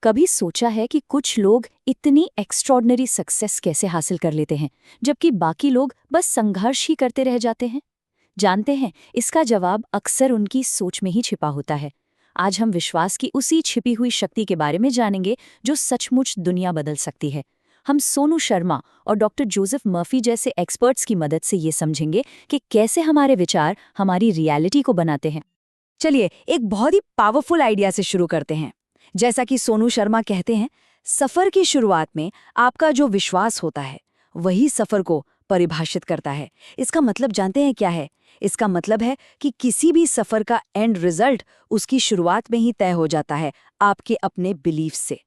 कभी सोचा है कि कुछ लोग इतनी एक्स्ट्रॉर्डनरी सक्सेस कैसे हासिल कर लेते हैं जबकि बाकी लोग बस संघर्ष ही करते रह जाते हैं? जानते हैं, इसका जवाब अक्सर उनकी सोच में ही छिपा होता है। आज हम विश्वास की उसी छिपी हुई शक्ति के बारे में जानेंगे जो सचमुच दुनिया बदल सकती है। हम सोनू शर्मा और डॉक्टर जोसेफ मर्फी जैसे एक्सपर्ट्स की मदद से ये समझेंगे कि कैसे हमारे विचार हमारी रियलिटी को बनाते हैं। चलिए एक बहुत ही पावरफुल आइडिया से शुरू करते हैं। जैसा कि सोनू शर्मा कहते हैं, सफर की शुरुआत में आपका जो विश्वास होता है वही सफर को परिभाषित करता है। इसका मतलब जानते हैं क्या है? इसका मतलब है कि किसी भी सफर का एंड रिजल्ट उसकी शुरुआत में ही तय हो जाता है, आपके अपने बिलीफ से।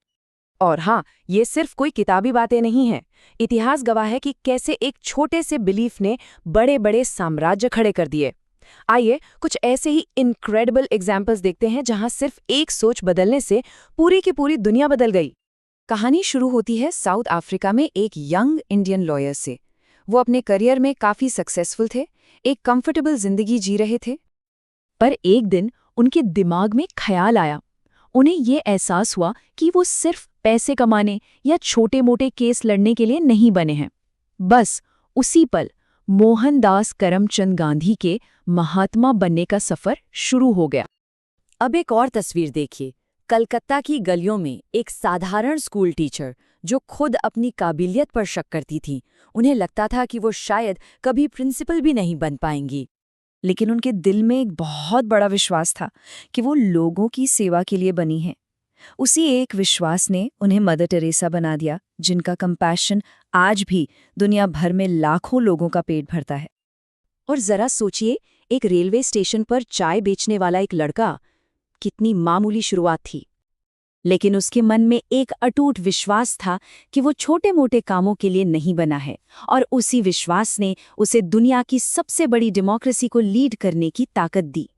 और हाँ, ये सिर्फ कोई किताबी बातें नहीं हैं। इतिहास गवाह है कि कैसे एक छोटे से बिलीफ ने बड़े बड़े साम्राज्य खड़े कर दिए। आइए कुछ ऐसे ही इनक्रेडिबल एग्जाम्पल्स देखते हैं जहां सिर्फ एक सोच बदलने से पूरी की पूरी दुनिया बदल गई। कहानी शुरू होती है साउथ अफ्रीका में एक यंग इंडियन लॉयर से। वो अपने करियर में काफी सक्सेसफुल थे, एक कंफर्टेबल जिंदगी जी रहे थे। पर एक दिन उनके दिमाग में ख्याल आया। उन्हें ये एहसास हुआ कि वो सिर्फ पैसे कमाने या छोटे मोटे केस लड़ने के लिए नहीं बने हैं। बस उसी पल मोहनदास करमचंद गांधी के महात्मा बनने का सफर शुरू हो गया। अब एक और तस्वीर देखिए। कलकत्ता की गलियों में एक साधारण स्कूल टीचर जो खुद अपनी काबिलियत पर शक करती थी। उन्हें लगता था कि वो शायद कभी प्रिंसिपल भी नहीं बन पाएंगी, लेकिन उनके दिल में एक बहुत बड़ा विश्वास था कि वो लोगों की सेवा के लिए बनी है। उसी एक विश्वास ने उन्हें मदर टेरेसा बना दिया, जिनका कंपैशन आज भी दुनिया भर में लाखों लोगों का पेट भरता है। और जरा सोचिए, एक रेलवे स्टेशन पर चाय बेचने वाला एक लड़का, कितनी मामूली शुरुआत थी, लेकिन उसके मन में एक अटूट विश्वास था कि वो छोटे मोटे कामों के लिए नहीं बना है, और उसी विश्वास ने उसे दुनिया की सबसे बड़ी डेमोक्रेसी को लीड करने की ताकत दी।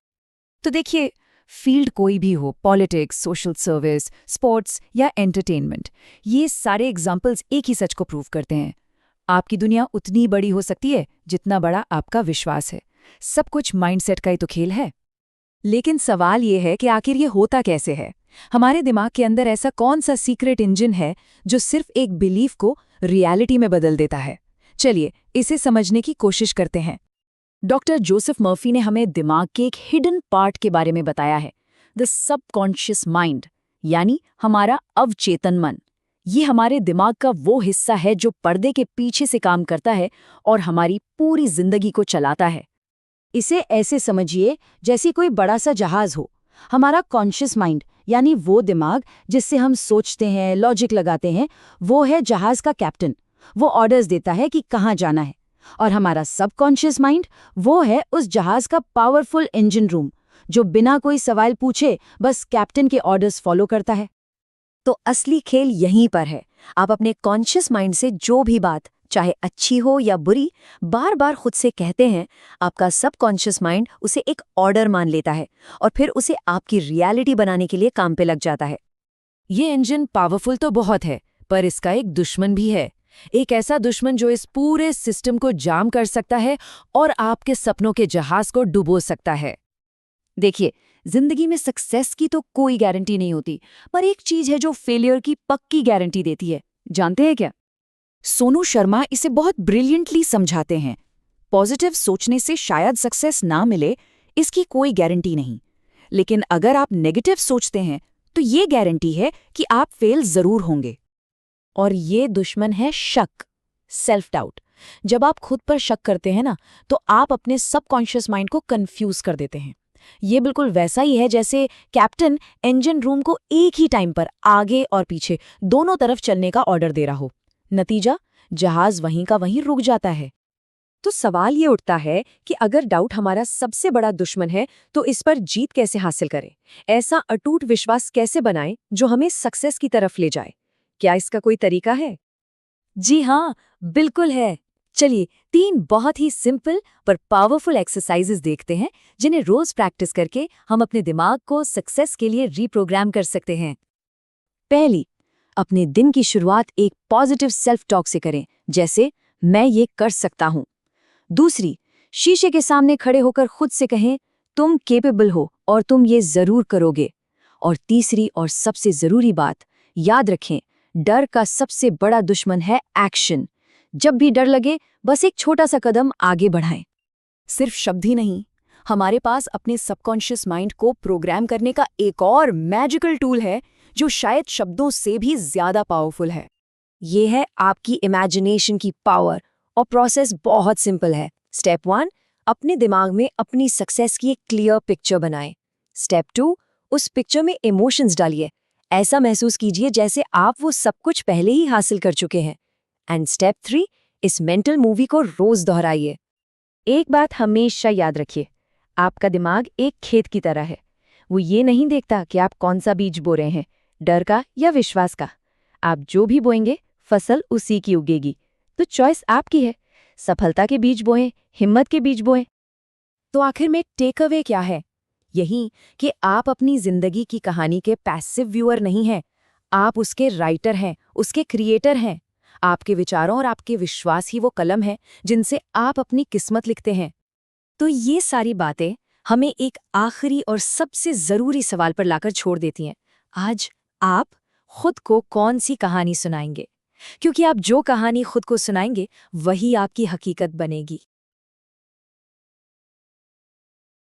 तो देखिए, फील्ड कोई भी हो, पॉलिटिक्स, सोशल सर्विस, स्पोर्ट्स या एंटरटेनमेंट, ये सारे एग्जाम्पल्स एक ही सच को प्रूव करते हैं। आपकी दुनिया उतनी बड़ी हो सकती है जितना बड़ा आपका विश्वास है। सब कुछ माइंडसेट का ही तो खेल है। लेकिन सवाल ये है कि आखिर ये होता कैसे है? हमारे दिमाग के अंदर ऐसा कौन सा सीक्रेट इंजन है जो सिर्फ एक बिलीफ को रियलिटी में बदल देता है? चलिए इसे समझने की कोशिश करते हैं। डॉक्टर जोसेफ मर्फी ने हमें दिमाग के एक हिडन पार्ट के बारे में बताया है, द सबकॉन्शियस माइंड, यानी हमारा अवचेतन मन। ये हमारे दिमाग का वो हिस्सा है जो पर्दे के पीछे से काम करता है और हमारी पूरी जिंदगी को चलाता है। इसे ऐसे समझिए जैसे कोई बड़ा सा जहाज हो। हमारा कॉन्शियस माइंड, यानी वो दिमाग जिससे हम सोचते हैं, लॉजिक लगाते हैं, वो है जहाज का कैप्टन। वो ऑर्डर्स देता है कि कहाँ जाना है। और हमारा सबकॉन्शियस माइंड, वो है उस जहाज का पावरफुल इंजन रूम, जो बिना कोई सवाल पूछे बस कैप्टन के ऑर्डर्स फॉलो करता है। तो असली खेल यहीं पर है। आप अपने कॉन्शियस माइंड से जो भी बात, चाहे अच्छी हो या बुरी, बार बार खुद से कहते हैं, आपका सबकॉन्शियस माइंड उसे एक ऑर्डर मान लेता है और फिर उसे आपकी रियलिटी बनाने के लिए काम पे लग जाता है। ये इंजन पावरफुल तो बहुत है, पर इसका एक दुश्मन भी है। एक ऐसा दुश्मन जो इस पूरे सिस्टम को जाम कर सकता है और आपके सपनों के जहाज को डुबो सकता है। देखिए, जिंदगी में सक्सेस की तो कोई गारंटी नहीं होती, पर एक चीज है जो फेलियर की पक्की गारंटी देती है। जानते हैं क्या? सोनू शर्मा इसे बहुत ब्रिलियंटली समझाते हैं। पॉजिटिव सोचने से शायद सक्सेस ना मिले, इसकी कोई गारंटी नहीं, लेकिन अगर आप नेगेटिव सोचते हैं तो ये गारंटी है कि आप फेल जरूर होंगे। और ये दुश्मन है शक, सेल्फ डाउट। जब आप खुद पर शक करते हैं ना, तो आप अपने सबकॉन्शियस माइंड को कंफ्यूज कर देते हैं। ये बिल्कुल वैसा ही है जैसे कैप्टन इंजन रूम को एक ही टाइम पर आगे और पीछे दोनों तरफ चलने का ऑर्डर दे रहा हो। नतीजा, जहाज वहीं का वहीं रुक जाता है। तो सवाल ये उठता है कि अगर डाउट हमारा सबसे बड़ा दुश्मन है, तो इस पर जीत कैसे हासिल करें? ऐसा अटूट विश्वास कैसे बनाएं जो हमें सक्सेस की तरफ ले जाए? क्या इसका कोई तरीका है? जी हाँ, बिल्कुल है। चलिए 3 बहुत ही सिंपल पर पावरफुल एक्सरसाइजेस देखते हैं, जिन्हें रोज प्रैक्टिस करके हम अपने दिमाग को सक्सेस के लिए रीप्रोग्राम कर सकते हैं। पहली, अपने दिन की शुरुआत एक पॉजिटिव सेल्फ टॉक से करें, जैसे मैं ये कर सकता हूँ। दूसरी, शीशे के सामने खड़े होकर खुद से कहें, तुम केपेबल हो और तुम ये जरूर करोगे। और तीसरी और सबसे जरूरी बात, याद रखें, डर का सबसे बड़ा दुश्मन है एक्शन। जब भी डर लगे, बस एक छोटा सा कदम आगे बढ़ाएं। सिर्फ शब्द ही नहीं, हमारे पास अपने सबकॉन्शियस माइंड को प्रोग्राम करने का एक और मैजिकल टूल है जो शायद शब्दों से भी ज्यादा पावरफुल है। ये है आपकी इमेजिनेशन की पावर, और प्रोसेस बहुत सिंपल है। स्टेप 1, अपने दिमाग में अपनी सक्सेस की एक क्लियर पिक्चर बनाएं। स्टेप 2, उस पिक्चर में इमोशंस डालिए। ऐसा महसूस कीजिए जैसे आप वो सब कुछ पहले ही हासिल कर चुके हैं। एंड स्टेप 3, इस मेंटल मूवी को रोज दोहराइए। एक बात हमेशा याद रखिए, आपका दिमाग एक खेत की तरह है। वो ये नहीं देखता कि आप कौन सा बीज बो रहे हैं, डर का या विश्वास का। आप जो भी बोएंगे, फसल उसी की उगेगी। तो चॉइस आपकी है, सफलता के बीज बोएं, हिम्मत के बीज बोएं। तो आखिर में टेक अवे क्या है? यही कि आप अपनी जिंदगी की कहानी के पैसिव व्यूअर नहीं हैं, आप उसके राइटर हैं, उसके क्रिएटर हैं। आपके विचारों और आपके विश्वास ही वो कलम है जिनसे आप अपनी किस्मत लिखते हैं। तो ये सारी बातें हमें एक आखिरी और सबसे जरूरी सवाल पर लाकर छोड़ देती हैं। आज आप खुद को कौन सी कहानी सुनाएंगे? क्योंकि आप जो कहानी खुद को सुनाएंगे, वही आपकी हकीकत बनेगी।